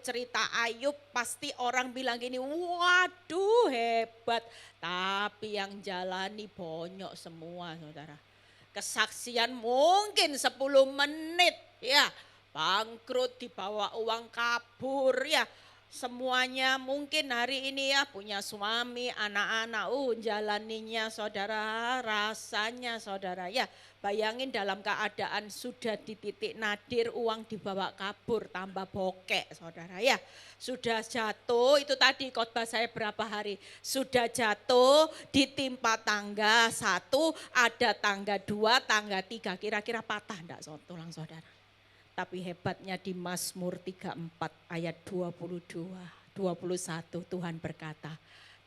cerita Ayub pasti orang bilang gini, waduh hebat. Tapi yang jalani bonyok semua saudara. Kesaksian mungkin 10 menit ya. Bangkrut, dibawa uang kabur ya. Semuanya mungkin hari ini ya punya suami, anak-anak, jalaninya saudara, rasanya saudara ya. Bayangin dalam keadaan sudah di titik nadir, uang dibawa kabur, tambah bokek saudara ya. Sudah jatuh, itu tadi khotbah saya berapa hari. Sudah jatuh, ditimpa tangga 1, ada tangga 2, tangga 3, kira-kira patah enggak tulang saudara. Tapi hebatnya di Mazmur 34 ayat 22, 21 Tuhan berkata,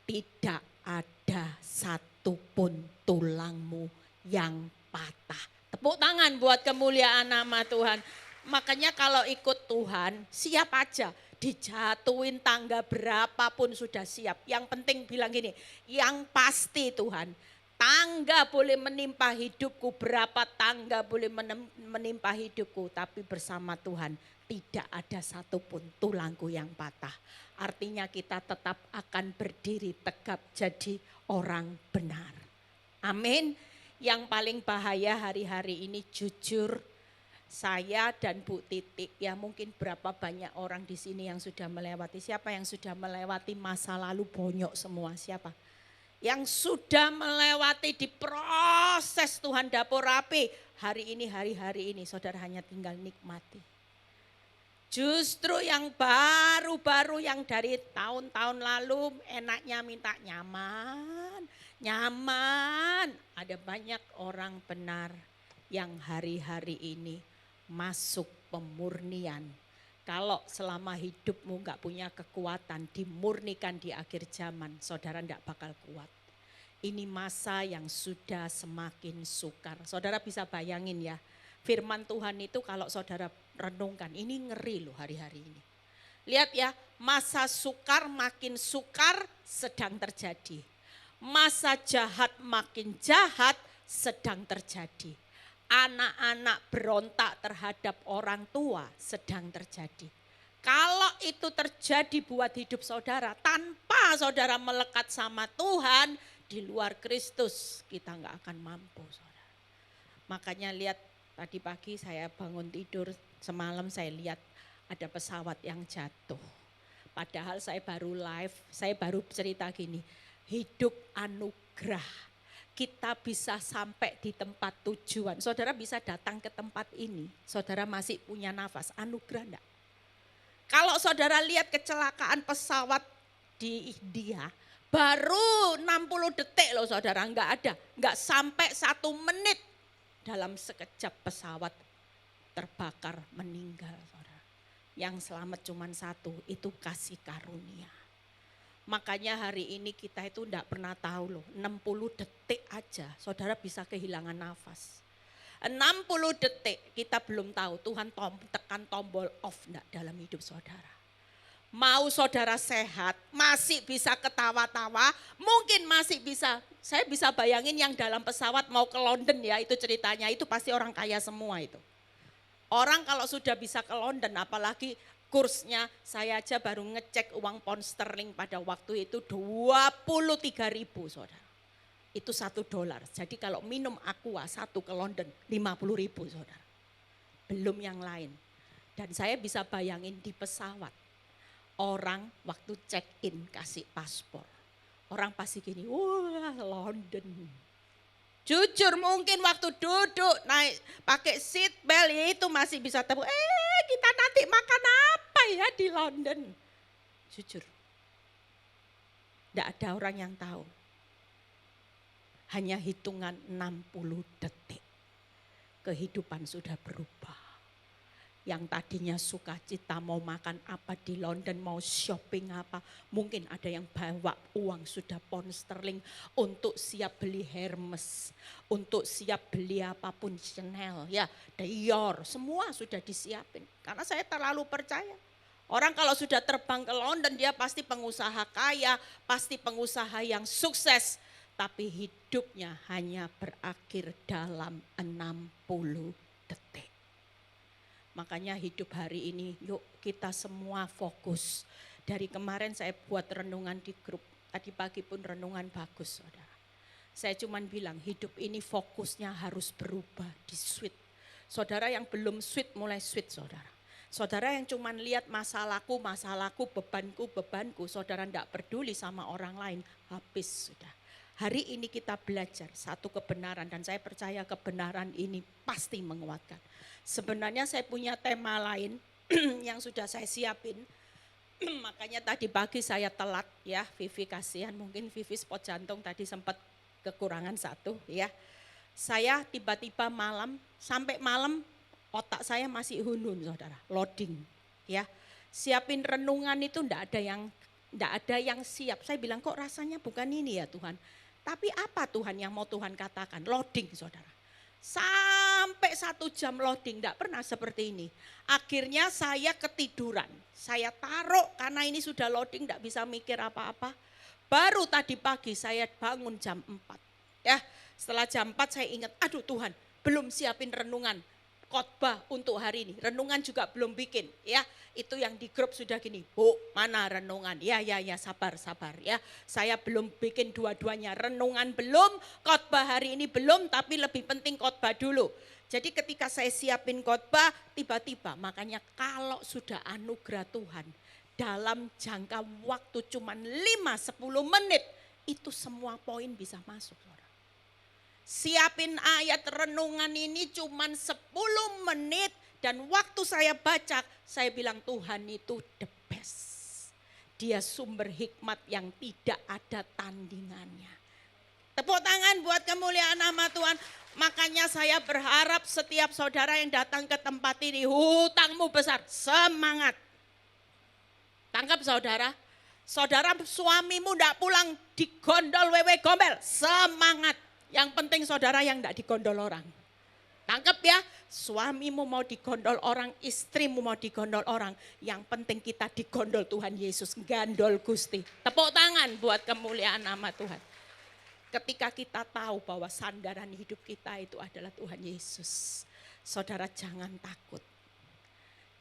tidak ada satupun tulangmu yang patah. Tepuk tangan buat kemuliaan nama Tuhan. Makanya kalau ikut Tuhan siap aja. Dijatuhin tangga berapapun sudah siap. Yang penting bilang gini, yang pasti Tuhan, tangga boleh menimpa hidupku, berapa tangga boleh menimpa hidupku, tapi bersama Tuhan tidak ada satupun tulangku yang patah. Artinya kita tetap akan berdiri tegap jadi orang benar. Amin. Yang paling bahaya hari-hari ini jujur, saya dan Bu Titik, ya mungkin berapa banyak orang di sini yang sudah melewati, siapa yang sudah melewati masa lalu bonyok semua, siapa? Yang sudah melewati di proses Tuhan dapur rapi. Hari ini, hari-hari ini saudara hanya tinggal nikmati. Justru yang baru-baru yang dari tahun-tahun lalu enaknya minta nyaman, nyaman. Ada banyak orang benar yang hari-hari ini masuk pemurnian. Kalau selama hidupmu gak punya kekuatan, dimurnikan di akhir zaman, saudara gak bakal kuat. Ini masa yang sudah semakin sukar. Saudara bisa bayangin ya, firman Tuhan itu kalau saudara renungkan, ini ngeri loh hari-hari ini. Lihat ya, masa sukar makin sukar sedang terjadi. Masa jahat makin jahat sedang terjadi. Anak-anak berontak terhadap orang tua sedang terjadi. Kalau itu terjadi buat hidup saudara, tanpa saudara melekat sama Tuhan, di luar Kristus kita nggak akan mampu saudara. Makanya lihat tadi pagi saya bangun tidur, semalam saya lihat ada pesawat yang jatuh. Padahal saya baru live, saya baru cerita gini, hidup anugerah. Kita bisa sampai di tempat tujuan. Saudara bisa datang ke tempat ini, saudara masih punya nafas, anugerah enggak? Kalau saudara lihat kecelakaan pesawat di India, baru 60 detik loh saudara, enggak ada. Enggak sampai 1 menit dalam sekejap pesawat terbakar meninggal saudara. Yang selamat cuma 1, itu kasih karunia. Makanya hari ini kita itu enggak pernah tahu loh, 60 detik aja saudara bisa kehilangan nafas. 60 detik kita belum tahu Tuhan tekan tombol off enggak dalam hidup saudara. Mau saudara sehat, masih bisa ketawa-tawa, mungkin masih bisa. Saya bisa bayangin yang dalam pesawat mau ke London ya, itu ceritanya, itu pasti orang kaya semua itu. Orang kalau sudah bisa ke London, apalagi kursnya, saya aja baru ngecek uang pound sterling pada waktu itu 23.000 saudara. Itu $1. Jadi kalau minum aqua 1 ke London 50.000 saudara. Belum yang lain. Dan saya bisa bayangin di pesawat. Orang waktu check in kasih paspor. Orang pasti gini, wah London. Jujur mungkin waktu duduk naik pakai seat belt itu masih bisa tebuk. Kita nanti makan apa ya di London? Jujur. Tidak ada orang yang tahu. Hanya hitungan 60 detik. Kehidupan sudah berubah. Yang tadinya sukacita mau makan apa di London, mau shopping apa. Mungkin ada yang bawa uang sudah pound sterling untuk siap beli Hermes. Untuk siap beli apapun Chanel, ya Dior, semua sudah disiapin. Karena saya terlalu percaya. Orang kalau sudah terbang ke London dia pasti pengusaha kaya, pasti pengusaha yang sukses. Tapi hidupnya hanya berakhir dalam 60 detik. Makanya hidup hari ini, yuk kita semua fokus. Dari kemarin saya buat renungan di grup, tadi pagi pun renungan bagus saudara. Saya cuman bilang hidup ini fokusnya harus berubah, di switch. Saudara yang belum switch mulai switch saudara. Saudara yang cuman lihat masalahku, bebanku, saudara tidak peduli sama orang lain, habis sudah. Hari ini kita belajar satu kebenaran dan saya percaya kebenaran ini pasti menguatkan. Sebenarnya saya punya tema lain yang sudah saya siapin. Makanya tadi pagi saya telat ya, Vivi kasihan, mungkin Vivi spot jantung tadi sempat kekurangan satu ya. Saya tiba-tiba sampai malam otak saya masih hunun saudara, loading ya. Siapin renungan itu enggak ada yang siap. Saya bilang kok rasanya bukan ini ya Tuhan. Tapi apa Tuhan yang mau Tuhan katakan? Loading saudara. Sampai 1 jam loading, enggak pernah seperti ini. Akhirnya saya ketiduran. Saya taruh karena ini sudah loading enggak bisa mikir apa-apa. Baru tadi pagi saya bangun jam 4. Ya, setelah jam 4 saya ingat, aduh Tuhan belum siapin renungan. Khotbah untuk hari ini, renungan juga belum bikin ya, itu yang di grup sudah gini, Bu mana renungan, ya sabar ya, saya belum bikin dua-duanya, renungan belum, khotbah hari ini belum, tapi lebih penting khotbah dulu. Jadi ketika saya siapin khotbah, tiba-tiba makanya kalau sudah anugerah Tuhan, dalam jangka waktu cuma 5-10 menit, itu semua poin bisa masuk. Siapin ayat renungan ini cuma 10 menit dan waktu saya baca, saya bilang Tuhan itu the best. Dia sumber hikmat yang tidak ada tandingannya. Tepuk tangan buat kemuliaan nama Tuhan. Makanya saya berharap setiap saudara yang datang ke tempat ini, hutangmu besar, semangat. Tangkap saudara, saudara suamimu tidak pulang digondol wewe gombel, semangat. Yang penting saudara yang tidak digondol orang. Tangkap ya, suamimu mau digondol orang, istrimu mau digondol orang. Yang penting kita digondol Tuhan Yesus, gandol Gusti. Tepuk tangan buat kemuliaan nama Tuhan. Ketika kita tahu bahwa sandaran hidup kita itu adalah Tuhan Yesus. Saudara jangan takut.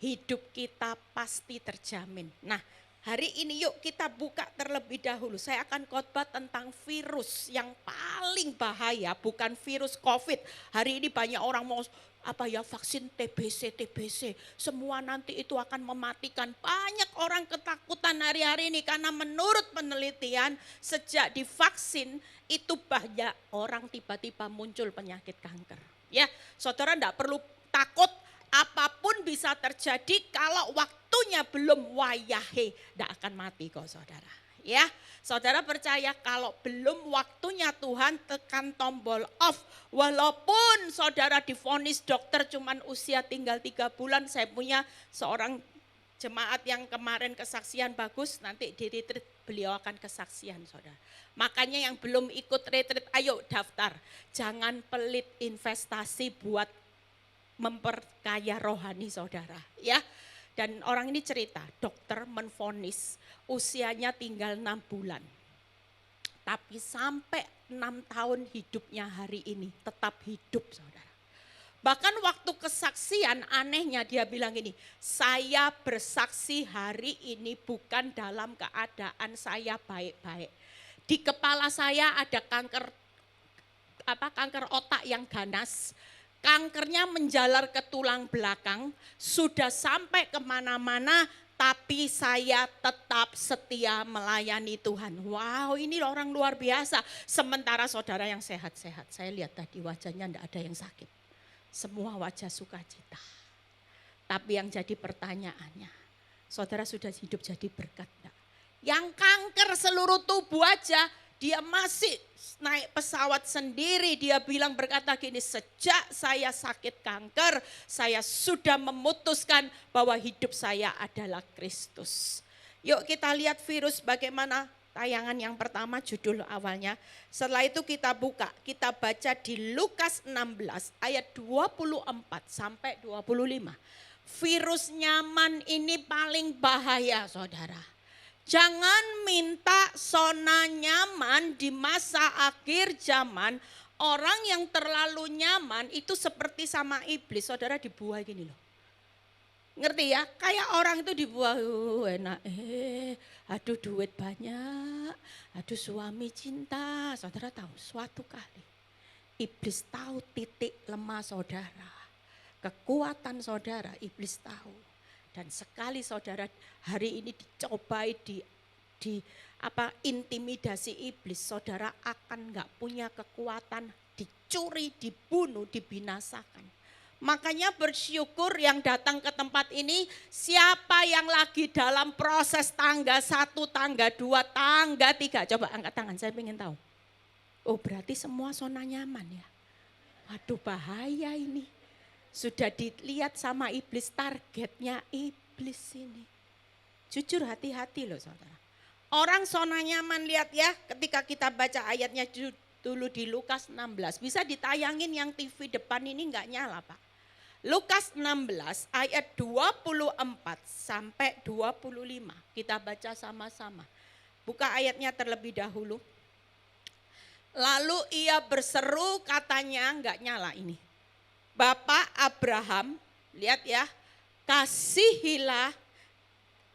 Hidup kita pasti terjamin. Nah, hari ini yuk kita buka terlebih dahulu. Saya akan khotbah tentang virus yang paling bahaya, bukan virus COVID. Hari ini banyak orang mau vaksin TBC. Semua nanti itu akan mematikan. Banyak orang ketakutan hari-hari ini karena menurut penelitian sejak divaksin itu banyak orang tiba-tiba muncul penyakit kanker. Ya, saudara enggak perlu takut. Apapun bisa terjadi kalau waktunya belum wayahe, tidak akan mati kok saudara. Ya, saudara percaya kalau belum waktunya Tuhan tekan tombol off. Walaupun saudara divonis dokter cuman usia tinggal 3 bulan, saya punya seorang jemaat yang kemarin kesaksian bagus, nanti di retreat beliau akan kesaksian saudara. Makanya yang belum ikut retreat ayo daftar. Jangan pelit investasi buat memperkaya rohani saudara ya. Dan orang ini cerita, dokter menvonis usianya tinggal 6 bulan. Tapi sampai 6 tahun hidupnya hari ini tetap hidup saudara. Bahkan waktu kesaksian anehnya dia bilang ini, saya bersaksi hari ini bukan dalam keadaan saya baik-baik. Di kepala saya ada kanker otak yang ganas. Kankernya menjalar ke tulang belakang, sudah sampai kemana-mana, tapi saya tetap setia melayani Tuhan. Wow, ini orang luar biasa. Sementara saudara yang sehat-sehat, saya lihat tadi wajahnya tidak ada yang sakit. Semua wajah sukacita. Tapi yang jadi pertanyaannya, saudara sudah hidup jadi berkat enggak? Yang kanker seluruh tubuh aja, dia masih naik pesawat sendiri, dia bilang berkata gini, sejak saya sakit kanker, saya sudah memutuskan bahwa hidup saya adalah Kristus. Yuk kita lihat virus bagaimana tayangan yang pertama judul awalnya. Setelah itu kita buka, kita baca di Lukas 16 ayat 24 sampai 25. Virus nyaman ini paling bahaya saudara. Jangan minta zona nyaman di masa akhir zaman. Orang yang terlalu nyaman itu seperti sama iblis. Saudara dibuai gini loh. Ngerti ya? Kayak orang itu dibuat enak, aduh duit banyak, aduh suami cinta. Saudara tahu suatu kali iblis tahu titik lemah saudara. Kekuatan saudara iblis tahu. Dan sekali saudara hari ini dicobai di intimidasi iblis, saudara akan nggak punya kekuatan, dicuri, dibunuh, dibinasakan. Makanya bersyukur yang datang ke tempat ini, siapa yang lagi dalam proses tangga 1, tangga 2, tangga 3. Coba angkat tangan, saya ingin tahu. Oh berarti semua zona nyaman ya. Waduh bahaya ini. Sudah dilihat sama iblis, targetnya iblis ini. Jujur hati-hati loh saudara. Orang zona nyaman lihat ya, ketika kita baca ayatnya dulu di Lukas 16. Bisa ditayangin yang TV depan ini enggak nyala Pak. Lukas 16 ayat 24 sampai 25. Kita baca sama-sama. Buka ayatnya terlebih dahulu. Lalu ia berseru, katanya enggak nyala ini. Bapak Abraham, lihat ya, kasihilah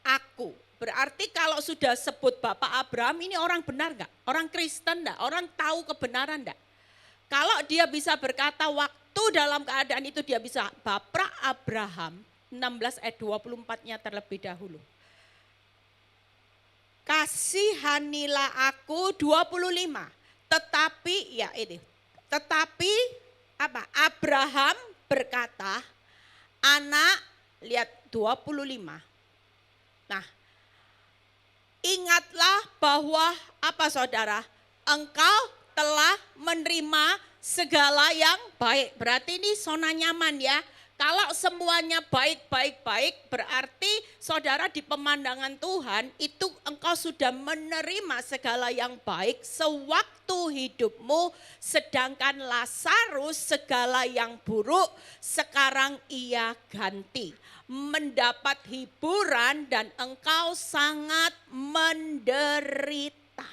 aku. Berarti kalau sudah sebut Bapak Abraham, ini orang benar enggak? Orang Kristen enggak? Orang tahu kebenaran enggak? Kalau dia bisa berkata waktu dalam keadaan itu dia bisa, Bapak Abraham, 16 ayat 24-nya terlebih dahulu. Kasihanilah aku 25. Tetapi ya ini. Tetapi apa? Abraham berkata, anak, lihat 25. Nah, ingatlah bahwa apa saudara? Engkau telah menerima segala yang baik. Berarti ini zona nyaman ya. Kalau semuanya baik, berarti saudara di pemandangan Tuhan itu engkau sudah menerima segala yang baik sewaktu hidupmu. Sedangkan Lazarus segala yang buruk sekarang ia ganti. Mendapat hiburan dan engkau sangat menderita.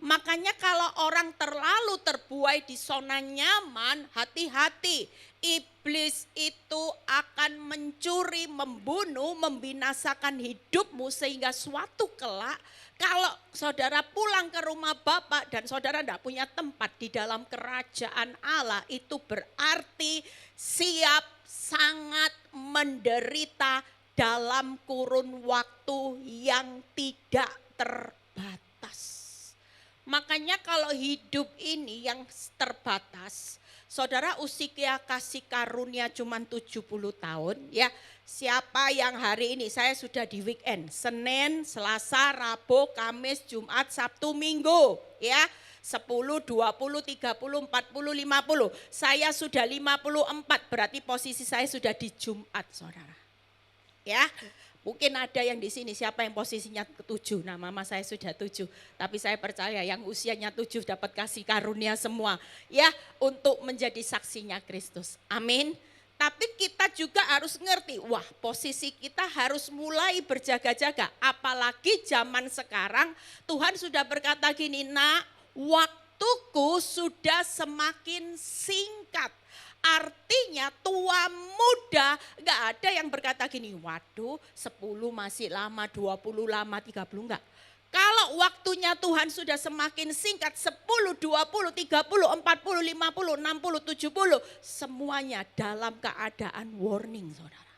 Makanya kalau orang terlalu terbuai di zona nyaman, hati-hati. Iblis itu akan mencuri, membunuh, membinasakan hidupmu sehingga suatu kelak kalau saudara pulang ke rumah Bapak dan saudara tidak punya tempat di dalam kerajaan Allah, itu berarti siap sangat menderita dalam kurun waktu yang tidak terbatas. Makanya kalau hidup ini yang terbatas, saudara usia kasih karunia cuma 70 tahun ya. Siapa yang hari ini, saya sudah di weekend, Senin, Selasa, Rabu, Kamis, Jumat, Sabtu, Minggu ya. 10, 20, 30, 40, 50. Saya sudah 54, berarti posisi saya sudah di Jumat saudara. Ya. Mungkin ada yang di sini siapa yang posisinya 7. Nah mama saya sudah 7. Tapi saya percaya yang usianya 7 dapat kasih karunia semua. Ya untuk menjadi saksinya Kristus. Amin. Tapi kita juga harus ngerti. Wah posisi kita harus mulai berjaga-jaga. Apalagi zaman sekarang Tuhan sudah berkata gini. Nak waktuku sudah semakin singkat. Artinya tua muda enggak ada yang berkata gini, waduh 10 masih lama, 20 lama, 30 enggak. Kalau waktunya Tuhan sudah semakin singkat 10, 20, 30, 40, 50, 60, 70 semuanya dalam keadaan warning saudara.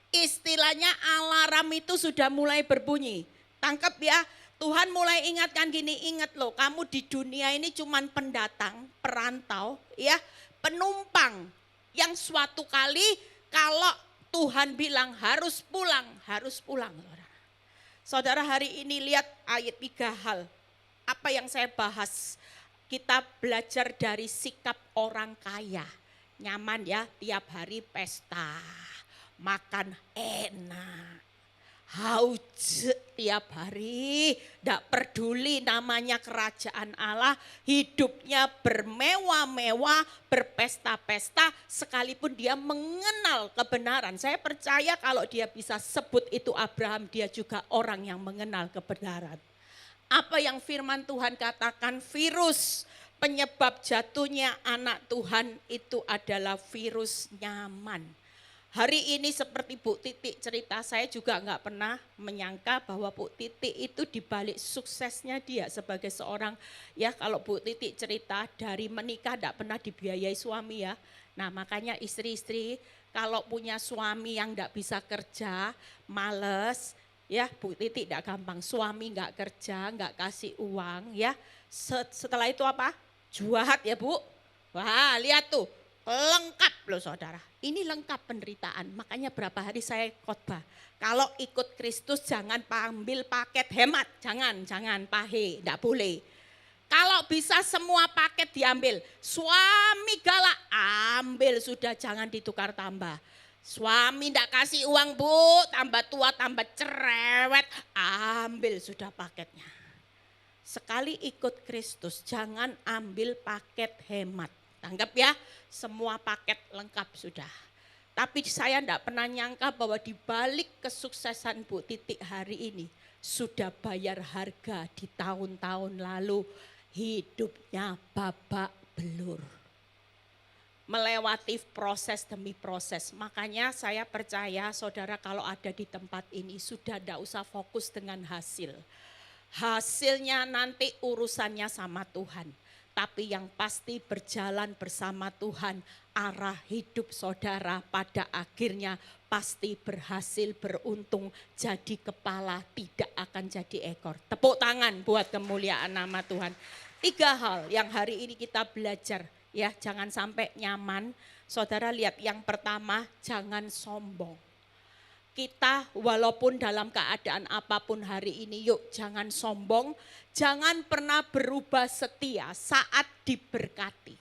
Istilahnya alarm itu sudah mulai berbunyi. Tangkap ya, Tuhan mulai ingatkan gini, ingat loh kamu di dunia ini cuman pendatang, perantau ya. Penumpang yang suatu kali kalau Tuhan bilang harus pulang, harus pulang. Saudara hari ini lihat ayat 3 hal. Apa yang saya bahas, kita belajar dari sikap orang kaya. Nyaman ya, tiap hari pesta, makan enak. Haus tiap hari, tidak peduli namanya kerajaan Allah, hidupnya bermewah-mewah, berpesta-pesta, sekalipun dia mengenal kebenaran. Saya percaya kalau dia bisa sebut itu Abraham, dia juga orang yang mengenal kebenaran. Apa yang firman Tuhan katakan, virus penyebab jatuhnya anak Tuhan itu adalah virus nyaman. Hari ini seperti Bu Titik cerita, saya juga nggak pernah menyangka bahwa Bu Titik itu dibalik suksesnya dia sebagai seorang, ya kalau Bu Titik cerita dari menikah nggak pernah dibiayai suami ya. Nah makanya istri-istri kalau punya suami yang nggak bisa kerja, males, ya Bu Titik nggak gampang, suami nggak kerja, nggak kasih uang ya. Setelah itu apa? Juahat ya Bu. Wah lihat tuh. Lengkap loh saudara, ini lengkap penderitaan. Makanya berapa hari saya khotbah. Kalau ikut Kristus jangan ambil paket hemat, jangan pahe, enggak boleh. Kalau bisa semua paket diambil, suami galak ambil sudah jangan ditukar tambah. Suami enggak kasih uang Bu, tambah tua tambah cerewet, ambil sudah paketnya. Sekali ikut Kristus jangan ambil paket hemat. Tanggap ya, semua paket lengkap sudah. Tapi saya tidak pernah nyangka bahwa di balik kesuksesan Bu Titik hari ini sudah bayar harga di tahun-tahun lalu, hidupnya babak belur. Melewati proses demi proses. Makanya saya percaya saudara kalau ada di tempat ini sudah tidak usah fokus dengan hasil. Hasilnya nanti urusannya sama Tuhan. Tapi yang pasti berjalan bersama Tuhan, arah hidup saudara pada akhirnya pasti berhasil, beruntung, jadi kepala, tidak akan jadi ekor. Tepuk tangan buat kemuliaan nama Tuhan. 3 hal yang hari ini kita belajar, ya jangan sampai nyaman. Saudara lihat yang pertama, jangan sombong. Kita walaupun dalam keadaan apapun hari ini, yuk jangan sombong, jangan pernah berubah setia saat diberkati.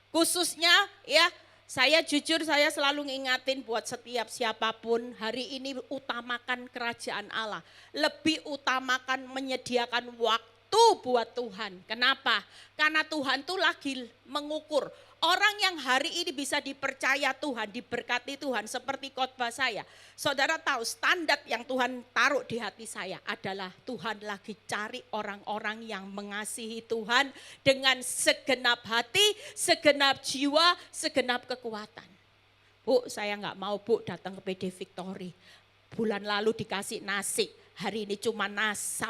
Khususnya ya, saya jujur saya selalu ngingatin buat setiap siapapun, hari ini utamakan kerajaan Allah. Lebih utamakan menyediakan waktu buat Tuhan. Kenapa? Karena Tuhan tuh lagi mengukur. Orang yang hari ini bisa dipercaya Tuhan, diberkati Tuhan seperti khotbah saya. Saudara tahu standar yang Tuhan taruh di hati saya adalah Tuhan lagi cari orang-orang yang mengasihi Tuhan dengan segenap hati, segenap jiwa, segenap kekuatan. Bu, saya nggak mau Bu datang ke PD Victory. Bulan lalu dikasih nasi, hari ini cuma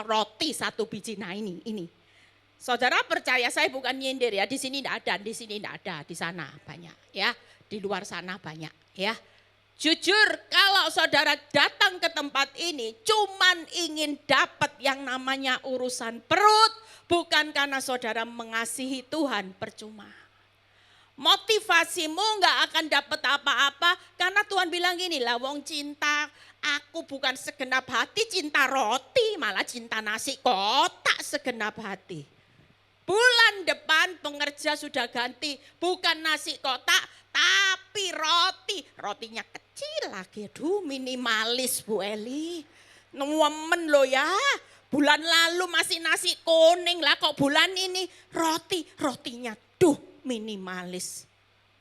roti 1 biji, nah ini. Saudara percaya saya bukan nyindir ya, di sini tidak ada, di sini tidak ada, di sana banyak ya, di luar sana banyak ya. Jujur kalau saudara datang ke tempat ini cuman ingin dapat yang namanya urusan perut, bukan karena saudara mengasihi Tuhan, percuma. Motivasimu nggak akan dapat apa-apa karena Tuhan bilang gini lah, wong cinta aku bukan segenap hati cinta roti, malah cinta nasi kotak segenap hati. Bulan depan pengerja sudah ganti, bukan nasi kotak tapi roti. Rotinya kecil lagi, aduh minimalis Bu Eli. Nemen lo ya, bulan lalu masih nasi kuning lah kok bulan ini rotinya duh minimalis.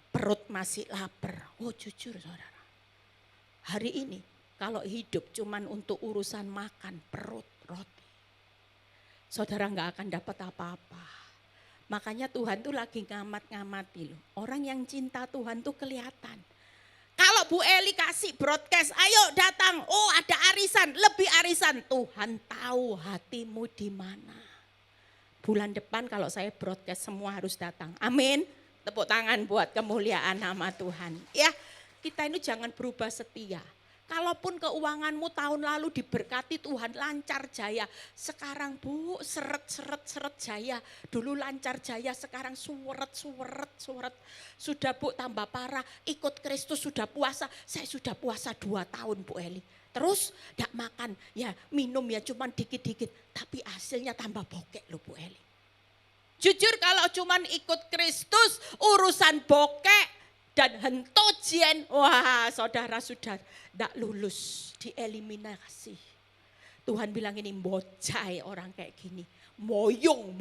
Perut masih lapar, oh jujur saudara. Hari ini kalau hidup cuman untuk urusan makan perut roti. Saudara nggak akan dapat apa-apa. Makanya Tuhan tuh lagi ngamat-ngamati loh. Orang yang cinta Tuhan tuh kelihatan. Kalau Bu Eli kasih broadcast, ayo datang. Oh ada arisan, lebih arisan. Tuhan tahu hatimu di mana. Bulan depan kalau saya broadcast semua harus datang. Amin. Tepuk tangan buat kemuliaan nama Tuhan. Ya, kita ini jangan berubah setia. Kalaupun keuanganmu tahun lalu diberkati Tuhan lancar jaya. Sekarang Bu seret jaya. Dulu lancar jaya sekarang suret. Sudah Bu tambah parah ikut Kristus sudah puasa. Saya sudah puasa 2 tahun Bu Eli. Terus gak makan ya minum ya cuman dikit-dikit. Tapi hasilnya tambah bokek loh Bu Eli. Jujur kalau cuman ikut Kristus urusan bokek. Dan hentojen, wah saudara sudah tidak lulus, dieliminasi. Tuhan bilang ini bocai orang kayak gini, moyong,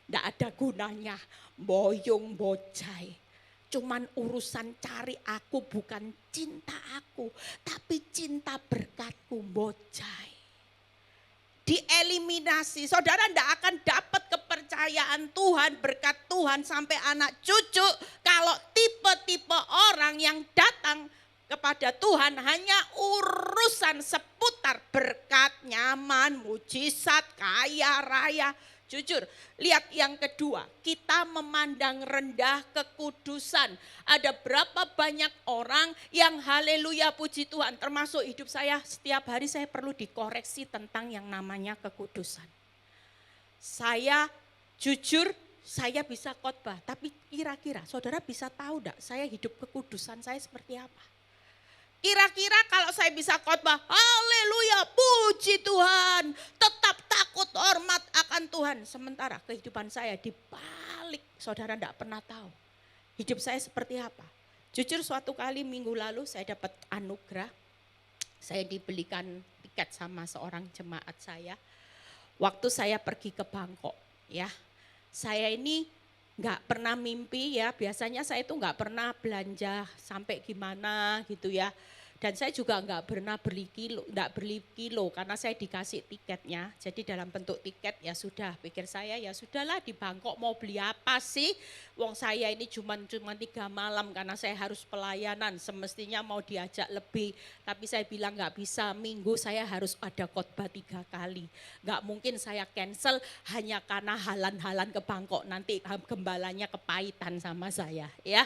tidak ada gunanya, moyong bocai. Cuman urusan cari aku bukan cinta aku, tapi cinta berkatku bocai. Dieliminasi, saudara tidak akan dapat kepercayaan Tuhan, berkat Tuhan sampai anak cucu kalau tipe-tipe orang yang datang kepada Tuhan hanya urusan seputar berkat, nyaman, mujizat, kaya raya. Jujur, lihat yang kedua, kita memandang rendah kekudusan. Ada berapa banyak orang yang haleluya puji Tuhan, termasuk hidup saya, setiap hari saya perlu dikoreksi tentang yang namanya kekudusan. Saya jujur, saya bisa khotbah, tapi kira-kira saudara bisa tahu enggak saya hidup kekudusan saya seperti apa? Kira-kira kalau saya bisa khotbah, haleluya, puji Tuhan, tetap takut hormat akan Tuhan. Sementara kehidupan saya dibalik, saudara tidak pernah tahu. Hidup saya seperti apa. Jujur suatu kali minggu lalu saya dapat anugerah, saya dibelikan tiket sama seorang jemaat saya. Waktu saya pergi ke Bangkok ya, saya ini nggak pernah mimpi ya, biasanya saya itu nggak pernah belanja sampai gimana gitu ya. Dan saya juga nggak pernah beli kilo karena saya dikasih tiketnya. Jadi dalam bentuk tiket ya sudah, pikir saya ya sudahlah di Bangkok mau beli apa sih? Wong saya ini cuma 3 malam karena saya harus pelayanan, semestinya mau diajak lebih. Tapi saya bilang nggak bisa, minggu saya harus ada khotbah 3 kali. Nggak mungkin saya cancel hanya karena halan-halan ke Bangkok, nanti gembalanya kepahitan sama saya ya.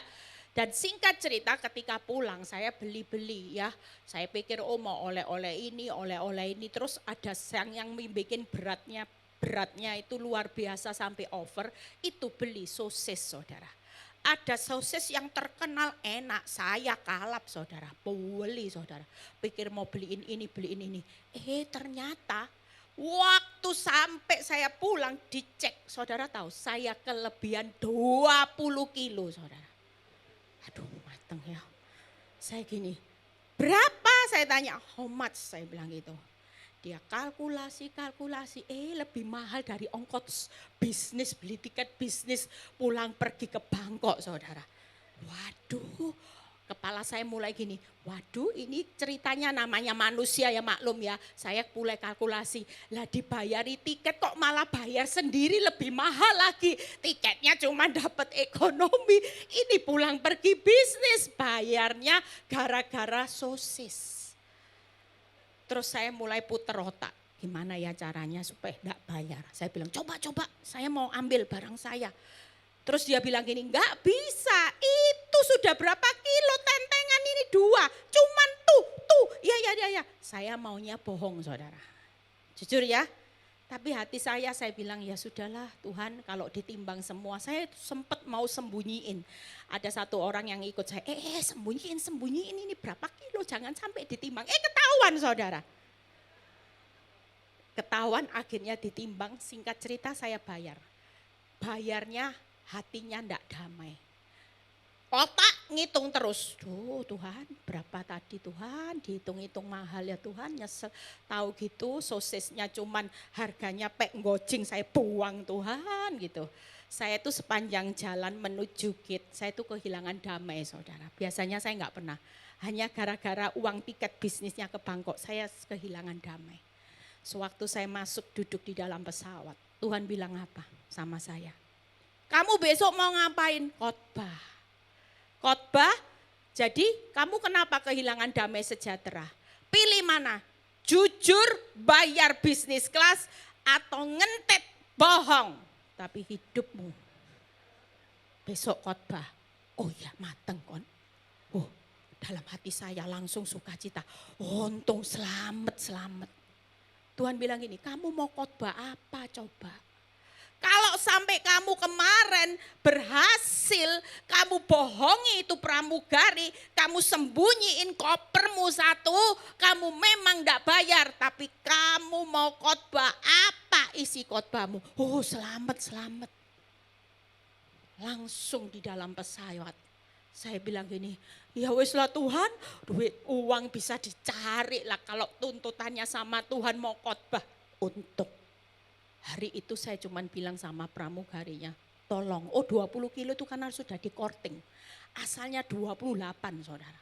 Dan singkat cerita ketika pulang saya beli-beli ya. Saya pikir oh mau oleh-oleh ini. Terus ada yang bikin beratnya itu luar biasa sampai over. Itu beli sosis saudara. Ada sosis yang terkenal enak, saya kalap saudara. Beli saudara. Pikir mau beliin ini. Ternyata waktu sampai saya pulang dicek. Saudara tahu saya kelebihan 20 kilo saudara. Aduh mateng ya, saya gini, berapa saya tanya, how much saya bilang gitu. Dia kalkulasi, lebih mahal dari ongkos bisnis, beli tiket bisnis pulang pergi ke Bangkok saudara. Waduh, kepala saya mulai gini, waduh ini ceritanya namanya manusia ya maklum ya. Saya mulai kalkulasi, lah dibayari tiket kok malah bayar sendiri lebih mahal lagi. Tiketnya cuma dapat ekonomi, ini pulang pergi bisnis bayarnya gara-gara sosis. Terus saya mulai puter otak, gimana ya caranya supaya enggak bayar. Saya bilang coba saya mau ambil barang saya. Terus dia bilang gini, enggak bisa, itu sudah berapa kilo tentengan ini 2, cuman tuh, ya. Saya maunya bohong saudara, jujur ya. Tapi hati saya bilang ya sudahlah Tuhan kalau ditimbang semua, saya sempat mau sembunyiin. Ada satu orang yang ikut saya, sembunyiin ini berapa kilo, jangan sampai ditimbang. Ketahuan saudara. Ketahuan akhirnya ditimbang, singkat cerita saya bayar. Bayarnya hatinya ndak damai. Otak ngitung terus. Tuhan berapa tadi Tuhan, dihitung-hitung mahal ya Tuhan, nyesel. Tahu gitu sosisnya cuman harganya gocing saya buang Tuhan gitu. Saya itu sepanjang jalan menuju gate, saya itu kehilangan damai saudara. Biasanya saya nggak pernah, hanya gara-gara uang tiket bisnisnya ke Bangkok saya kehilangan damai. Sewaktu saya masuk duduk di dalam pesawat, Tuhan bilang apa sama saya? Kamu besok mau ngapain? Khotbah. Jadi kamu kenapa kehilangan damai sejahtera? Pilih mana? Jujur bayar bisnis kelas atau ngentet bohong. Tapi hidupmu besok khotbah. Oh ya mateng kon. Oh dalam hati saya langsung sukacita. Untung selamat. Tuhan bilang gini, kamu mau khotbah apa coba? Kalau sampai kamu kemarin berhasil, kamu bohongi itu pramugari, kamu sembunyiin kopermu 1, kamu memang enggak bayar, tapi kamu mau khotbah, apa isi khotbahmu? Oh selamat. Langsung di dalam pesawat, saya bilang gini, ya wis lah Tuhan, duit uang bisa dicari lah kalau tuntutannya sama Tuhan mau khotbah. Untuk hari itu saya cuma bilang sama pramugarinya, tolong, 20 kilo itu karena sudah dikorting. Asalnya 28 saudara.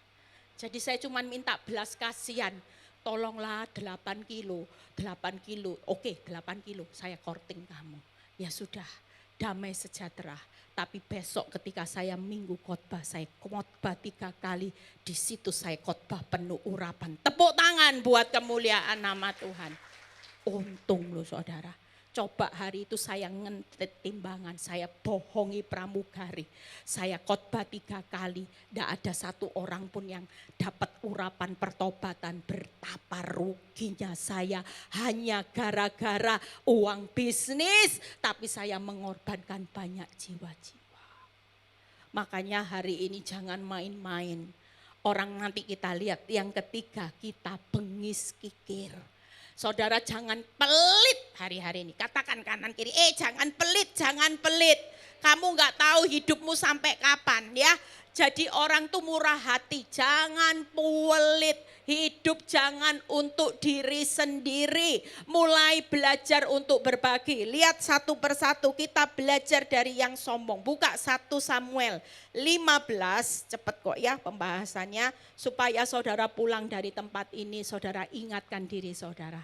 Jadi saya cuma minta belas kasihan, tolonglah 8 kilo. Oke 8 kilo saya korting kamu. Ya sudah, damai sejahtera. Tapi besok ketika saya minggu khotbah, saya khotbah 3 kali. Di situ saya khotbah penuh urapan. Tepuk tangan buat kemuliaan nama Tuhan. Untung loh saudara. Coba hari itu saya ngentet timbangan, saya bohongi pramugari. Saya khotbah 3 kali, tidak ada satu orang pun yang dapat urapan pertobatan. Betapa ruginya saya hanya gara-gara uang bisnis, tapi saya mengorbankan banyak jiwa-jiwa. Makanya hari ini jangan main-main. Orang nanti kita lihat yang ketiga, kita bengis kikir. Saudara jangan pelit hari-hari ini. Katakan kanan kiri, jangan pelit, jangan pelit. Kamu gak tahu hidupmu sampai kapan ya. Jadi orang tuh murah hati, jangan pelit. Hidup jangan untuk diri sendiri. Mulai belajar untuk berbagi. Lihat satu persatu kita belajar dari yang sombong. Buka 1 Samuel 15, cepat kok ya pembahasannya. Supaya saudara pulang dari tempat ini, saudara ingatkan diri saudara.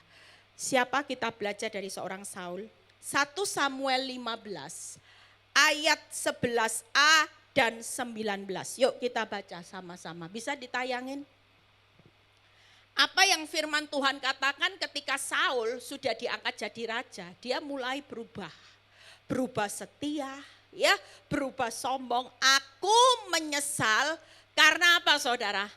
Siapa kita belajar dari seorang Saul? 1 Samuel 15 ayat 11a dan 19. Yuk kita baca sama-sama. Bisa ditayangin? Apa yang firman Tuhan katakan ketika Saul sudah diangkat jadi raja, dia mulai berubah. Berubah setia, ya, berubah sombong. Aku menyesal karena apa saudara?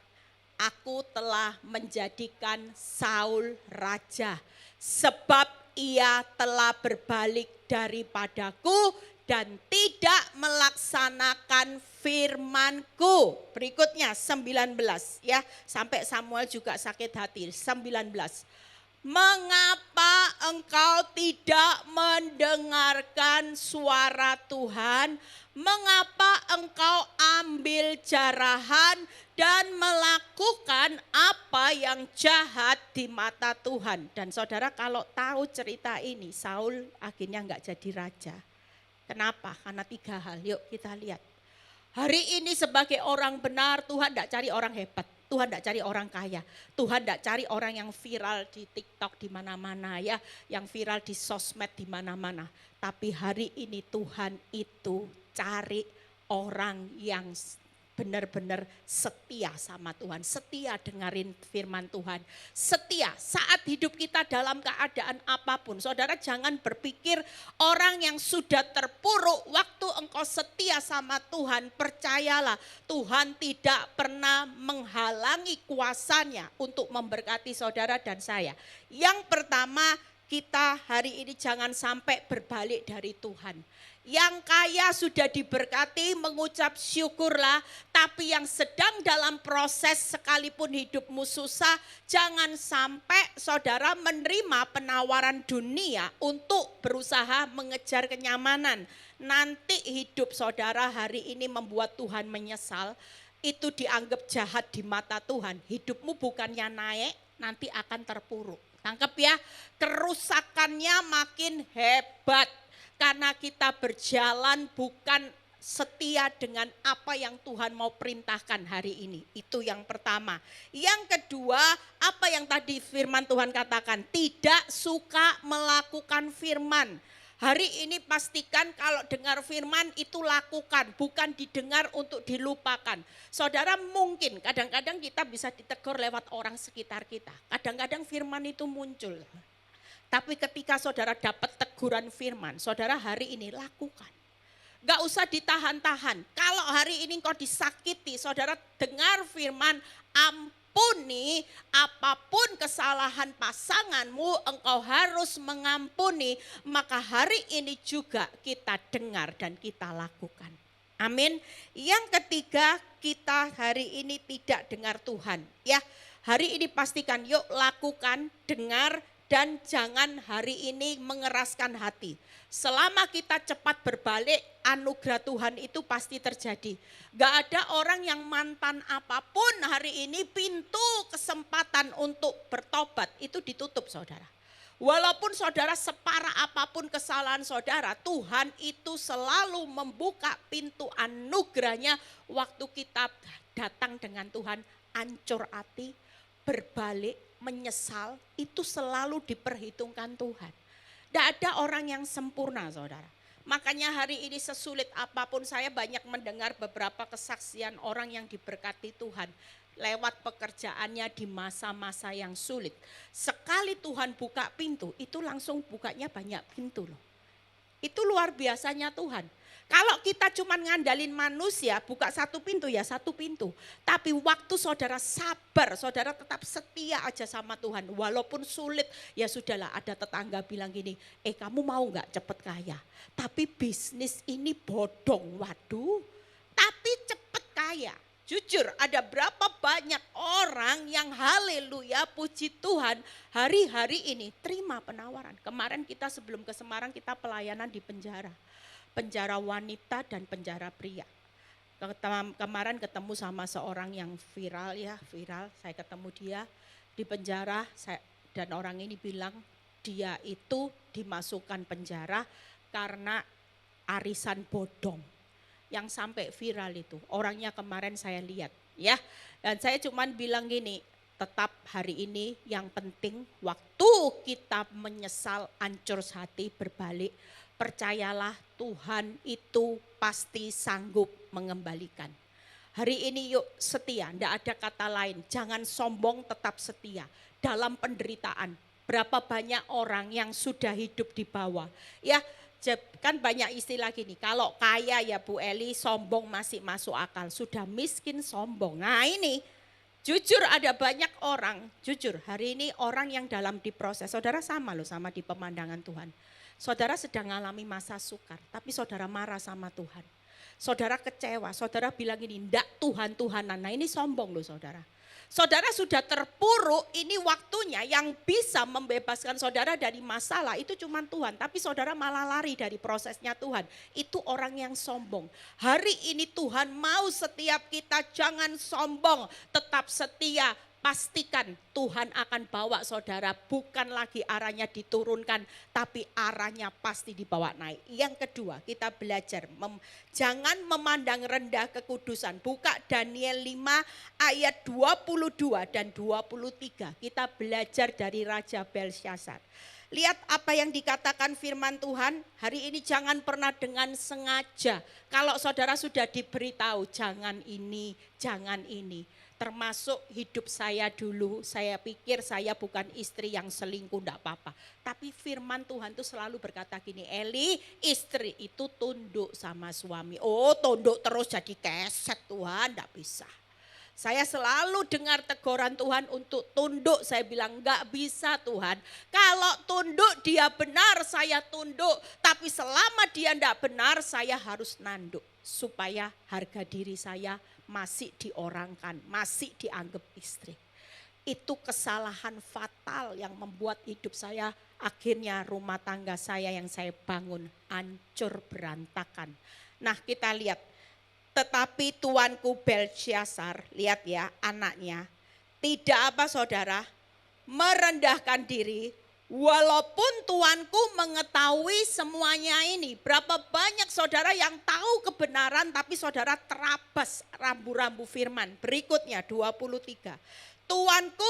Aku telah menjadikan Saul raja. Sebab ia telah berbalik daripadaku dan tidak melaksanakan firman-Ku. Berikutnya 19 ya, sampai Samuel juga sakit hati. 19. Mengapa engkau tidak mendengarkan suara Tuhan? Mengapa engkau ambil jarahan dan melakukan apa yang jahat di mata Tuhan? Dan saudara kalau tahu cerita ini, Saul akhirnya enggak jadi raja. Kenapa? Karena 3 hal. Yuk kita lihat. Hari ini sebagai orang benar, Tuhan tidak cari orang hebat. Tuhan tidak cari orang kaya. Tuhan tidak cari orang yang viral di TikTok di mana-mana ya. Yang viral di sosmed di mana-mana. Tapi hari ini Tuhan itu cari orang yang benar-benar setia sama Tuhan, setia dengerin firman Tuhan, setia saat hidup kita dalam keadaan apapun. Saudara jangan berpikir orang yang sudah terpuruk waktu engkau setia sama Tuhan, percayalah Tuhan tidak pernah menghalangi kuasanya untuk memberkati saudara dan saya. Yang pertama, kita hari ini jangan sampai berbalik dari Tuhan. Yang kaya sudah diberkati, mengucap syukurlah. Tapi yang sedang dalam proses sekalipun hidupmu susah, jangan sampai saudara menerima penawaran dunia untuk berusaha mengejar kenyamanan. Nanti hidup saudara hari ini membuat Tuhan menyesal, itu dianggap jahat di mata Tuhan. Hidupmu bukannya naik, nanti akan terpuruk. Tangkap ya, kerusakannya makin hebat. Karena kita berjalan bukan setia dengan apa yang Tuhan mau perintahkan hari ini. Itu yang pertama. Yang kedua, apa yang tadi firman Tuhan katakan, tidak suka melakukan firman. Hari ini pastikan kalau dengar firman itu lakukan, bukan didengar untuk dilupakan. Saudara mungkin kadang-kadang kita bisa ditegur lewat orang sekitar kita. Kadang-kadang firman itu muncul. Tapi ketika saudara dapat teguran firman, saudara hari ini lakukan. Gak usah ditahan-tahan. Kalau hari ini engkau disakiti, saudara dengar firman, ampuni apapun kesalahan pasanganmu, engkau harus mengampuni. Maka hari ini juga kita dengar dan kita lakukan. Amin. Yang ketiga, kita hari ini tidak dengar Tuhan. Ya, hari ini pastikan yuk lakukan, dengar, dan jangan hari ini mengeraskan hati. Selama kita cepat berbalik, anugerah Tuhan itu pasti terjadi. Gak ada orang yang mantan apapun hari ini pintu kesempatan untuk bertobat itu ditutup saudara. Walaupun saudara separah apapun kesalahan saudara, Tuhan itu selalu membuka pintu anugerahnya waktu kita datang dengan Tuhan ancur hati, berbalik, menyesal, itu selalu diperhitungkan Tuhan. Tidak ada orang yang sempurna saudara. Makanya hari ini sesulit apapun saya banyak mendengar beberapa kesaksian orang yang diberkati Tuhan lewat pekerjaannya di masa-masa yang sulit. Sekali Tuhan buka pintu, itu langsung bukanya banyak pintu loh. Itu luar biasanya Tuhan. Kalau kita cuma ngandalin manusia, buka satu pintu ya satu pintu. Tapi waktu saudara sabar, saudara tetap setia aja sama Tuhan. Walaupun sulit, ya sudahlah, ada tetangga bilang gini, kamu mau gak cepet kaya? Tapi bisnis ini bodong, waduh. Tapi cepet kaya. Jujur, ada berapa banyak orang yang haleluya puji Tuhan hari-hari ini terima penawaran. Kemarin kita sebelum ke Semarang kita pelayanan di penjara. Penjara wanita dan penjara pria. Kemarin ketemu sama seorang yang viral, saya ketemu dia di penjara dan orang ini bilang dia itu dimasukkan penjara karena arisan bodong yang sampai viral itu. Orangnya kemarin saya lihat ya. Dan saya cuman bilang gini, tetap hari ini yang penting waktu kita menyesal, ancur hati, berbalik, percayalah Tuhan itu pasti sanggup mengembalikan. Hari ini yuk setia, enggak ada kata lain. Jangan sombong, tetap setia. Dalam penderitaan, berapa banyak orang yang sudah hidup di bawah. Ya kan banyak istilah gini, kalau kaya ya Bu Eli sombong masih masuk akal. Sudah miskin sombong. Nah ini jujur ada banyak orang, jujur hari ini orang yang dalam diproses. Saudara sama loh sama di pemandangan Tuhan. Saudara sedang mengalami masa sukar, tapi saudara marah sama Tuhan. Saudara kecewa, saudara bilang ini, ndak Tuhan-Tuhanan. Nah ini sombong loh saudara. Saudara sudah terpuruk, ini waktunya yang bisa membebaskan saudara dari masalah itu cuma Tuhan. Tapi saudara malah lari dari prosesnya Tuhan. Itu orang yang sombong. Hari ini Tuhan mau setiap kita jangan sombong, tetap setia. Pastikan Tuhan akan bawa saudara bukan lagi arahnya diturunkan tapi arahnya pasti dibawa naik. Yang kedua kita belajar jangan memandang rendah kekudusan. Buka Daniel 5 ayat 22 dan 23. Kita belajar dari Raja Belsyazar. Lihat apa yang dikatakan firman Tuhan. Hari ini jangan pernah dengan sengaja. Kalau saudara sudah diberitahu jangan ini, jangan ini. Termasuk hidup saya dulu, saya pikir saya bukan istri yang selingkuh, enggak apa-apa. Tapi firman Tuhan itu selalu berkata gini, Eli istri itu tunduk sama suami. Oh tunduk terus jadi keset Tuhan, enggak bisa. Saya selalu dengar teguran Tuhan untuk tunduk, saya bilang enggak bisa Tuhan. Kalau tunduk dia benar saya tunduk, tapi selama dia enggak benar saya harus nanduk. Supaya harga diri saya masih diorangkan, masih dianggap istri. Itu kesalahan fatal yang membuat hidup saya, akhirnya rumah tangga saya yang saya bangun hancur berantakan. Nah kita lihat, tetapi tuanku Belsyazar, lihat ya anaknya, tidak apa saudara, merendahkan diri. Walaupun tuanku mengetahui semuanya ini, berapa banyak saudara yang tahu kebenaran tapi saudara terabas rambu-rambu firman. Berikutnya 23. Tuanku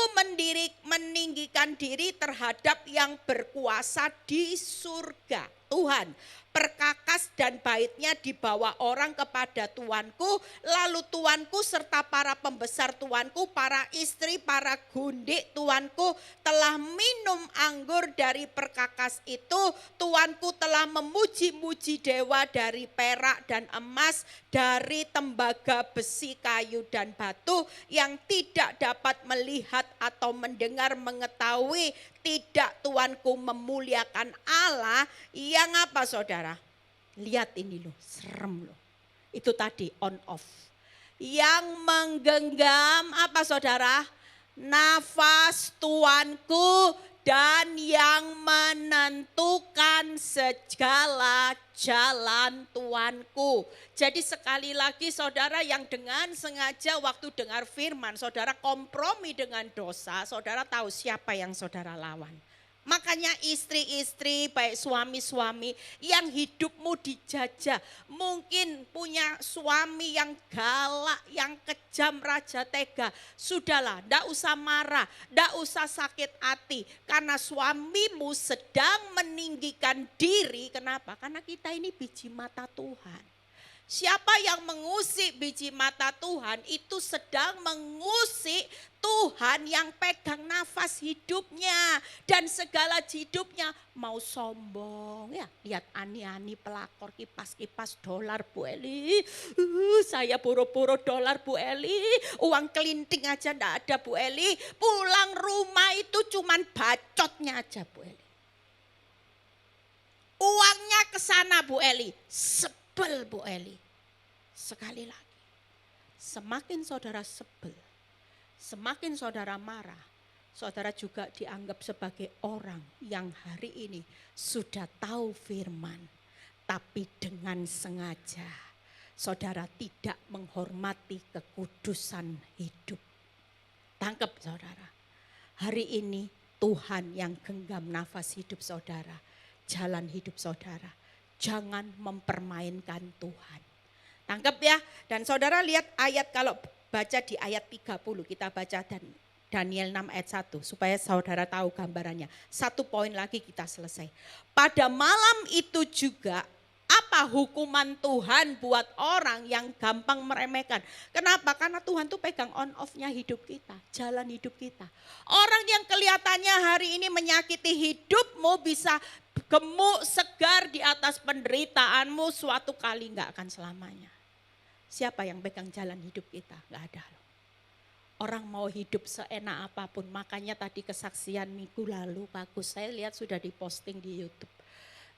meninggikan diri terhadap yang berkuasa di surga. Tuhan perkakas dan baitnya dibawa orang kepada tuanku, lalu tuanku serta para pembesar tuanku, para istri, para gundik tuanku telah minum anggur dari perkakas itu. Tuanku telah memuji-muji dewa dari perak dan emas, dari tembaga, besi, kayu dan batu yang tidak dapat melihat atau mendengar, mengetahui. Tidak tuanku memuliakan Allah yang apa saudara? Lihat ini loh, serem loh. Itu tadi on off. Yang menggenggam apa saudara? Nafas tuanku dan yang menentukan segala jalan tuanku. Jadi sekali lagi saudara yang dengan sengaja waktu dengar firman, saudara kompromi dengan dosa, saudara tahu siapa yang saudara lawan. Makanya istri-istri, baik suami-suami yang hidupmu dijajah. Mungkin punya suami yang galak, yang kejam, raja tega. Sudahlah, ndak usah marah, ndak usah sakit hati. Karena suamimu sedang meninggikan diri. Kenapa? Karena kita ini biji mata Tuhan. Siapa yang mengusik biji mata Tuhan itu sedang mengusik Tuhan yang pegang nafas hidupnya. Dan segala hidupnya mau sombong. Ya, lihat ani-ani pelakor kipas-kipas dolar Bu Eli. Saya buru-buru dolar Bu Eli. Uang kelinting aja enggak ada Bu Eli. Pulang rumah itu cuman bacotnya aja Bu Eli. Uangnya ke sana Bu Eli. Sebel Bu Eli. Sekali lagi, semakin saudara sebel, semakin saudara marah, saudara juga dianggap sebagai orang yang hari ini sudah tahu firman, tapi dengan sengaja saudara tidak menghormati kekudusan hidup. Tangkap saudara, hari ini Tuhan yang genggam nafas hidup saudara, jalan hidup saudara. Jangan mempermainkan Tuhan. Tangkap ya, dan saudara lihat ayat kalau baca di ayat 30, kita baca Daniel 6 ayat 1 supaya saudara tahu gambarannya. Satu poin lagi kita selesai. Pada malam itu juga apa hukuman Tuhan buat orang yang gampang meremehkan. Kenapa? Karena Tuhan tuh pegang on off-nya hidup kita, jalan hidup kita. Orang yang kelihatannya hari ini menyakiti hidupmu bisa gemuk, segar di atas penderitaanmu suatu kali gak akan selamanya. Siapa yang pegang jalan hidup kita? Gak ada loh. Orang mau hidup seenak apapun, makanya tadi kesaksian minggu lalu bagus. Saya lihat sudah diposting di YouTube.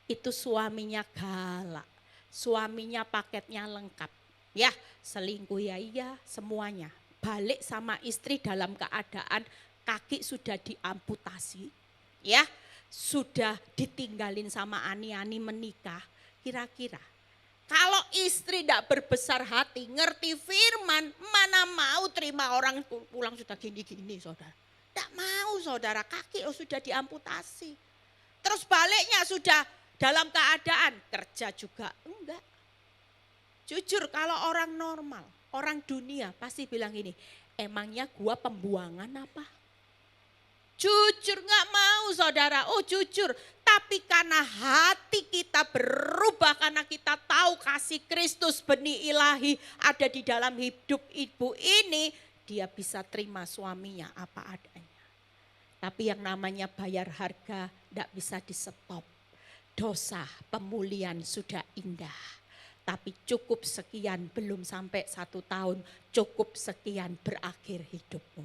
Itu suaminya galak, suaminya paketnya lengkap. Ya selingkuh ya iya semuanya. Balik sama istri dalam keadaan kaki sudah diamputasi. Ya sudah ditinggalin sama ani-ani menikah. Kira-kira kalau istri tidak berbesar hati, ngerti firman, mana mau terima orang pulang sudah gini-gini saudara. Tidak mau saudara, kaki sudah diamputasi. Terus baliknya sudah dalam keadaan kerja juga enggak. Jujur kalau orang normal, orang dunia pasti bilang gini, emangnya gua pembuangan apa? Jujur gak mau saudara, jujur. Tapi karena hati kita berubah, karena kita tahu kasih Kristus benih ilahi ada di dalam hidup ibu ini, dia bisa terima suaminya apa adanya. Tapi yang namanya bayar harga tidak bisa di-stop. Dosa pemulihan sudah indah. Tapi cukup sekian, belum sampai 1 tahun, cukup sekian berakhir hidupmu.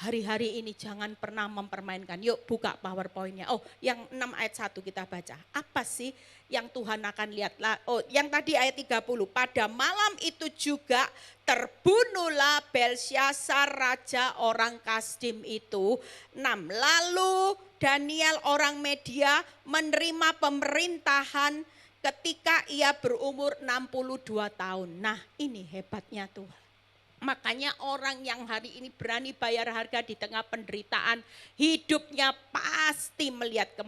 Hari-hari ini jangan pernah mempermainkan. Yuk buka PowerPoint-nya. Yang 6 ayat 1 kita baca. Apa sih yang Tuhan akan lihat? Yang tadi ayat 30. Pada malam itu juga terbunuhlah Belsyazar raja orang Kasdim itu. 6. Lalu Daniel orang Media menerima pemerintahan ketika ia berumur 62 tahun. Nah ini hebatnya Tuhan. Makanya orang yang hari ini berani bayar harga di tengah penderitaan, hidupnya pasti melihat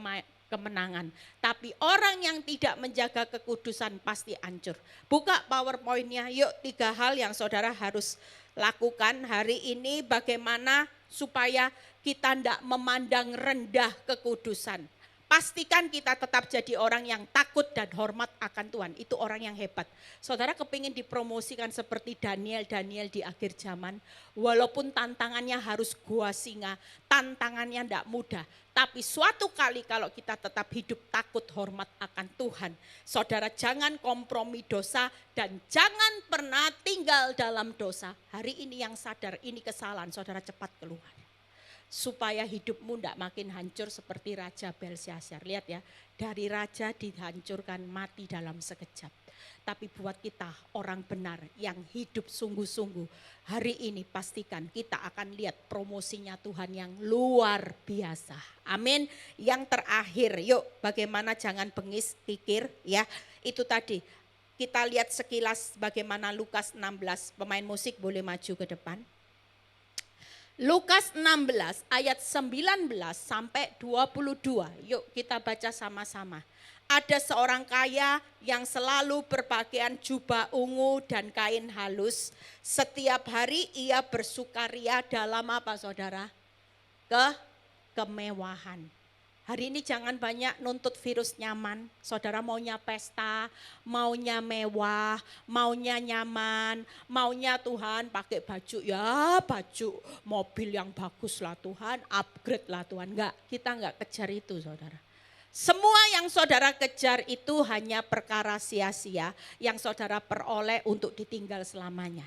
kemenangan. Tapi orang yang tidak menjaga kekudusan pasti hancur. Buka PowerPoint-nya, yuk 3 hal yang saudara harus lakukan hari ini bagaimana supaya kita tidak memandang rendah kekudusan. Pastikan kita tetap jadi orang yang takut dan hormat akan Tuhan. Itu orang yang hebat. Saudara kepingin dipromosikan seperti Daniel di akhir zaman. Walaupun tantangannya harus gua singa. Tantangannya tidak mudah. Tapi suatu kali kalau kita tetap hidup takut hormat akan Tuhan. Saudara jangan kompromi dosa dan jangan pernah tinggal dalam dosa. Hari ini yang sadar ini kesalahan, saudara cepat keluar. Supaya hidupmu tidak makin hancur seperti Raja Belsyazar. Lihat ya, dari raja dihancurkan mati dalam sekejap. Tapi buat kita orang benar yang hidup sungguh-sungguh, hari ini pastikan kita akan lihat promosinya Tuhan yang luar biasa. Amin. Yang terakhir, yuk bagaimana jangan bengis pikir ya. Itu tadi kita lihat sekilas bagaimana Lukas 16, pemain musik boleh maju ke depan. Lukas 16 ayat 19 sampai 22. Yuk kita baca sama-sama. Ada seorang kaya yang selalu berpakaian jubah ungu dan kain halus. Setiap hari ia bersukaria dalam apa saudara? Kemewahan. Hari ini jangan banyak nuntut virus nyaman. Saudara maunya pesta, maunya mewah, maunya nyaman, maunya Tuhan pakai baju, ya baju mobil yang bagus lah Tuhan, upgrade lah Tuhan. Enggak, kita enggak kejar itu saudara. Semua yang saudara kejar itu hanya perkara sia-sia yang saudara peroleh untuk ditinggal selamanya.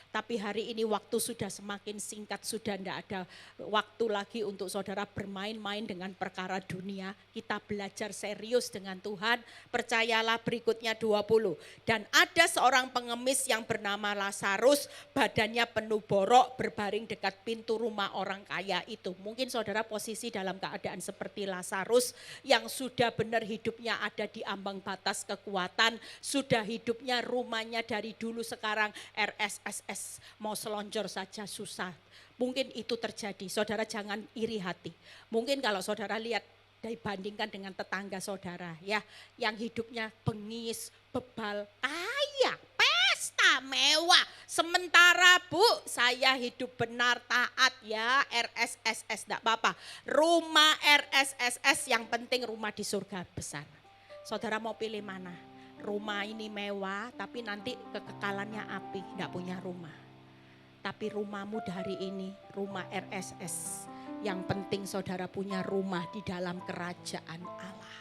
Tapi hari ini waktu sudah semakin singkat, sudah tidak ada waktu lagi untuk saudara bermain-main dengan perkara dunia. Kita belajar serius dengan Tuhan, percayalah berikutnya 20. Dan ada seorang pengemis yang bernama Lazarus, badannya penuh borok, berbaring dekat pintu rumah orang kaya itu. Mungkin saudara posisi dalam keadaan seperti Lazarus yang sudah benar hidupnya ada di ambang batas kekuatan, sudah hidupnya rumahnya dari dulu sekarang RSSS. Mau selonjor saja susah. Mungkin itu terjadi. Saudara jangan iri hati. Mungkin kalau saudara lihat dibandingkan dengan tetangga saudara ya, yang hidupnya bengis, bebal, kaya, pesta, mewah. Sementara Bu, saya hidup benar, taat ya, RSSS enggak apa-apa. Rumah RSSS yang penting rumah di surga besar. Saudara mau pilih mana? Rumah ini mewah tapi nanti kekekalannya api, enggak punya rumah. Tapi rumahmu dari ini, rumah RSS. Yang penting saudara punya rumah di dalam kerajaan Allah.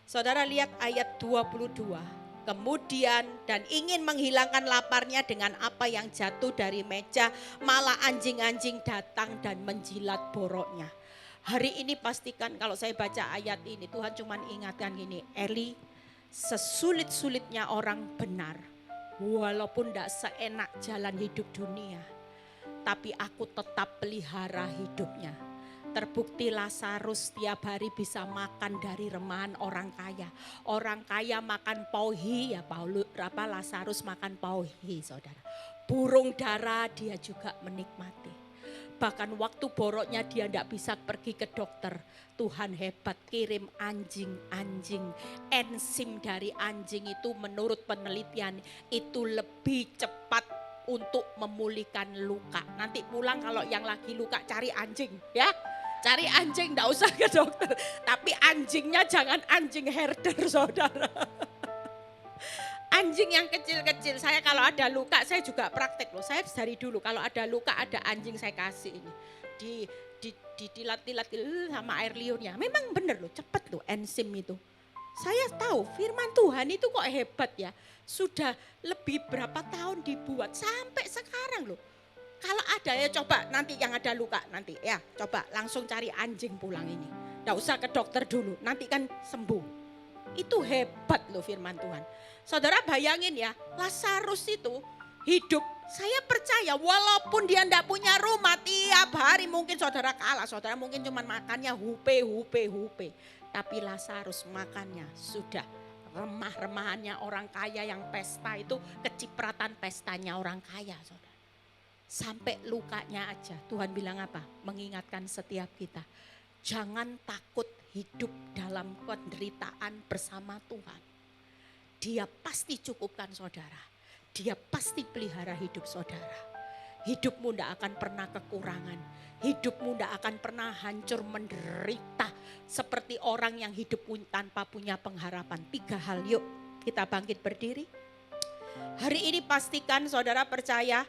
Saudara lihat ayat 22. Kemudian dan ingin menghilangkan laparnya dengan apa yang jatuh dari meja, malah anjing-anjing datang dan menjilat boroknya. Hari ini pastikan kalau saya baca ayat ini, Tuhan cuma ingatkan gini, Eli, sesulit-sulitnya orang benar, walaupun tidak seenak jalan hidup dunia, tapi aku tetap pelihara hidupnya. Terbukti Lazarus setiap hari bisa makan dari remahan orang kaya. Orang kaya makan pauhi, ya Lazarus makan pauhi saudara. Burung dara dia juga menikmati. Bahkan waktu boroknya dia tidak bisa pergi ke dokter. Tuhan hebat, kirim anjing-anjing. Enzim dari anjing itu menurut penelitian itu lebih cepat untuk memulihkan luka. Nanti pulang kalau yang lagi luka cari anjing ya. Cari anjing, tidak usah ke dokter. Tapi anjingnya jangan anjing herder saudara. Anjing yang kecil-kecil, saya kalau ada luka, saya juga praktek loh. Saya dari dulu kalau ada luka ada anjing saya kasih ini. Dilat-dilat sama air liurnya. Memang benar loh, cepat loh enzim itu. Saya tahu firman Tuhan itu kok hebat ya. Sudah lebih berapa tahun dibuat sampai sekarang loh. Kalau ada ya coba nanti yang ada luka nanti ya. Coba langsung cari anjing pulang ini. Nggak usah ke dokter dulu, nanti kan sembuh. Itu hebat loh firman Tuhan. Saudara bayangin ya, Lazarus itu hidup, saya percaya walaupun dia enggak punya rumah tiap hari mungkin saudara kalah. Saudara mungkin cuma makannya hupe. Tapi Lazarus makannya sudah remah-remahannya orang kaya yang pesta itu kecipratan pestanya orang kaya saudara. Sampai lukanya aja Tuhan bilang apa? Mengingatkan setiap kita. Jangan takut hidup dalam penderitaan bersama Tuhan. Dia pasti cukupkan saudara. Dia pasti pelihara hidup saudara. Hidupmu tidak akan pernah kekurangan. Hidupmu tidak akan pernah hancur menderita. Seperti orang yang hidup tanpa punya pengharapan. 3 hal yuk kita bangkit berdiri. Hari ini pastikan saudara percaya.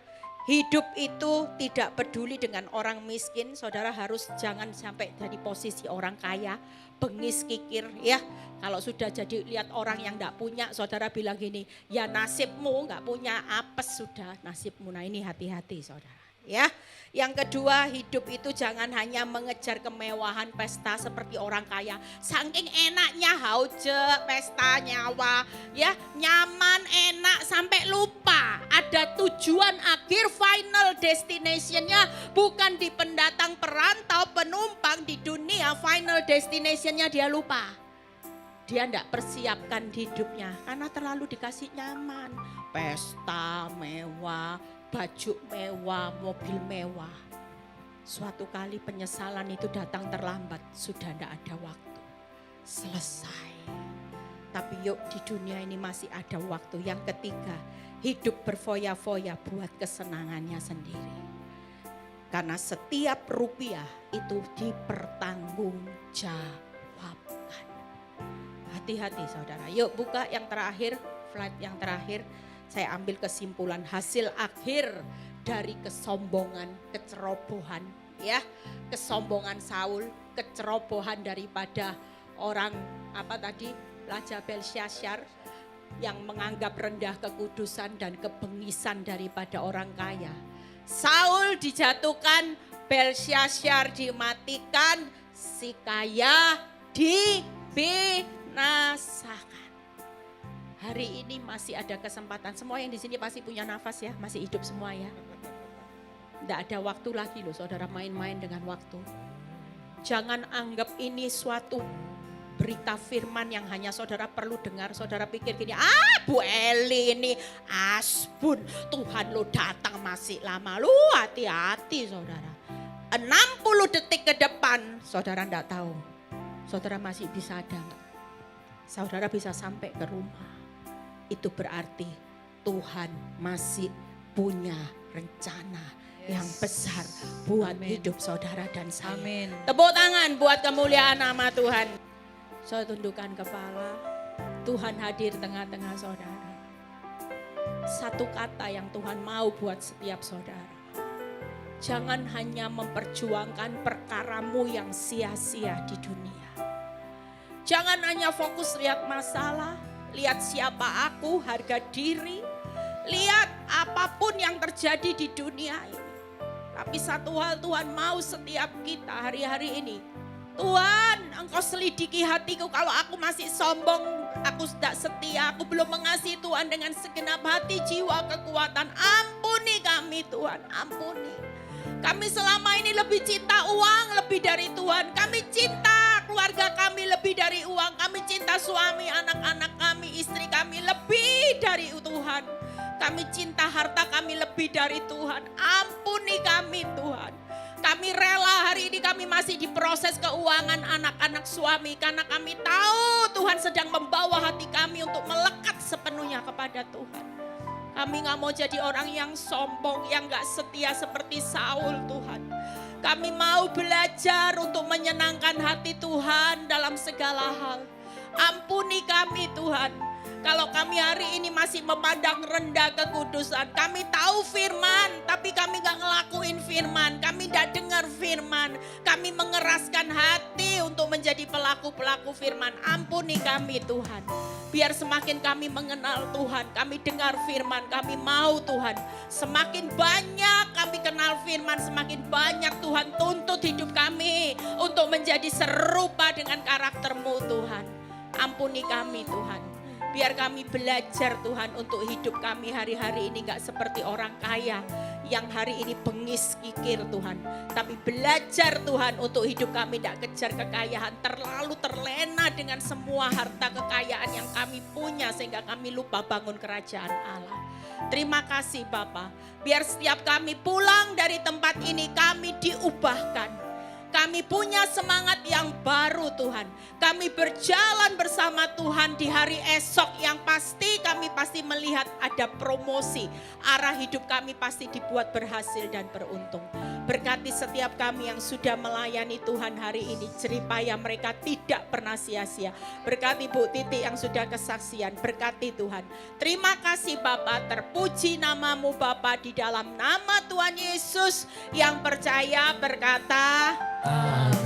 Hidup itu tidak peduli dengan orang miskin. Saudara harus jangan sampai jadi posisi orang kaya. Bengis kikir ya. Kalau sudah jadi lihat orang yang enggak punya, saudara bilang gini, ya nasibmu enggak punya apes sudah nasibmu. Nah ini hati-hati saudara ya. Yang kedua, hidup itu jangan hanya mengejar kemewahan pesta seperti orang kaya. Saking enaknya hauce, pesta nyawa, ya nyaman, enak sampai lupa. Ada tujuan akhir final destinationnya bukan di pendatang perantau penumpang di dunia. Final destinationnya dia lupa. Dia tidak persiapkan hidupnya karena terlalu dikasih nyaman. Pesta mewah, baju mewah, mobil mewah. Suatu kali penyesalan itu datang terlambat, sudah tidak ada waktu. Selesai. Tapi yuk, di dunia ini masih ada waktu. Yang ketiga, hidup berfoya-foya buat kesenangannya sendiri. Karena setiap rupiah itu dipertanggungjawabkan. Hati-hati saudara. Yuk buka yang terakhir, slide yang terakhir. Saya ambil kesimpulan hasil akhir dari kesombongan, kecerobohan, ya, kesombongan Saul, kecerobohan daripada orang Raja Belsyazar yang menganggap rendah kekudusan dan kebengisan daripada orang kaya. Saul dijatuhkan, Belsyazar dimatikan, si kaya dibinasakan. Hari ini masih ada kesempatan. Semua yang di sini pasti punya nafas ya, masih hidup semua ya. Tidak ada waktu lagi loh saudara main-main dengan waktu. Jangan anggap ini suatu berita firman yang hanya saudara perlu dengar. Saudara pikir gini, Bu Eli ini asbun. Tuhan lo datang masih lama. Lu hati-hati saudara. 60 detik ke depan saudara tidak tahu. Saudara masih bisa ada enggak? Saudara bisa sampai ke rumah. Itu berarti Tuhan masih punya rencana yang besar buat hidup saudara dan saya. Amin. Tepuk tangan buat kemuliaan nama Tuhan. Saya tundukkan kepala. Tuhan hadir tengah-tengah saudara. Satu kata yang Tuhan mau buat setiap saudara. Jangan hanya memperjuangkan perkaramu yang sia-sia di dunia. Jangan hanya fokus lihat masalah. Lihat siapa aku, harga diri. Lihat apapun yang terjadi di dunia ini. Tapi satu hal Tuhan mau setiap kita hari-hari ini. Tuhan, Engkau selidiki hatiku kalau aku masih sombong, aku tidak setia, aku belum mengasihi Tuhan dengan segenap hati, jiwa, kekuatan. Ampuni kami Tuhan, ampuni. Kami selama ini lebih cinta uang lebih dari Tuhan. Kami cinta keluarga kami lebih dari uang. Kami cinta suami, anak-anak kami, istri kami lebih dari Tuhan. Kami cinta harta kami lebih dari Tuhan. Ampuni kami Tuhan. Kami rela hari ini kami masih diproses keuangan anak-anak suami. Karena kami tahu Tuhan sedang membawa hati kami untuk melekat sepenuhnya kepada Tuhan. Kami gak mau jadi orang yang sombong, yang gak setia seperti Saul Tuhan. Kami mau belajar untuk menyenangkan hati Tuhan dalam segala hal. Ampuni kami Tuhan. Kalau kami hari ini masih memandang rendah kekudusan. Kami tahu firman, tapi kami gak ngelakuin firman. Kami gak dengar firman. Kami mengeraskan hati untuk menjadi pelaku-pelaku firman. Ampuni kami Tuhan. Biar semakin kami mengenal Tuhan, kami dengar firman, kami mau Tuhan. Semakin banyak kami kenal firman, semakin banyak Tuhan tuntut hidup kami untuk menjadi serupa dengan karakter-Mu Tuhan. Ampuni kami Tuhan. Biar kami belajar Tuhan untuk hidup kami hari-hari ini gak seperti orang kaya yang hari ini bengis kikir Tuhan. Tapi belajar Tuhan untuk hidup kami gak kejar kekayaan, terlalu terlena dengan semua harta kekayaan yang kami punya sehingga kami lupa bangun kerajaan Allah. Terima kasih Bapa. Biar setiap kami pulang dari tempat ini kami diubahkan. Kami punya semangat yang baru Tuhan. Kami berjalan bersama Tuhan di hari esok yang pasti kami pasti melihat ada promosi. Arah hidup kami pasti dibuat berhasil dan beruntung. Berkati setiap kami yang sudah melayani Tuhan hari ini. Jeripaya mereka tidak pernah sia-sia. Berkati Bu Titi yang sudah kesaksian. Berkati Tuhan. Terima kasih Bapa. Terpuji nama-Mu Bapa di dalam nama Tuhan Yesus yang percaya berkata. Amin.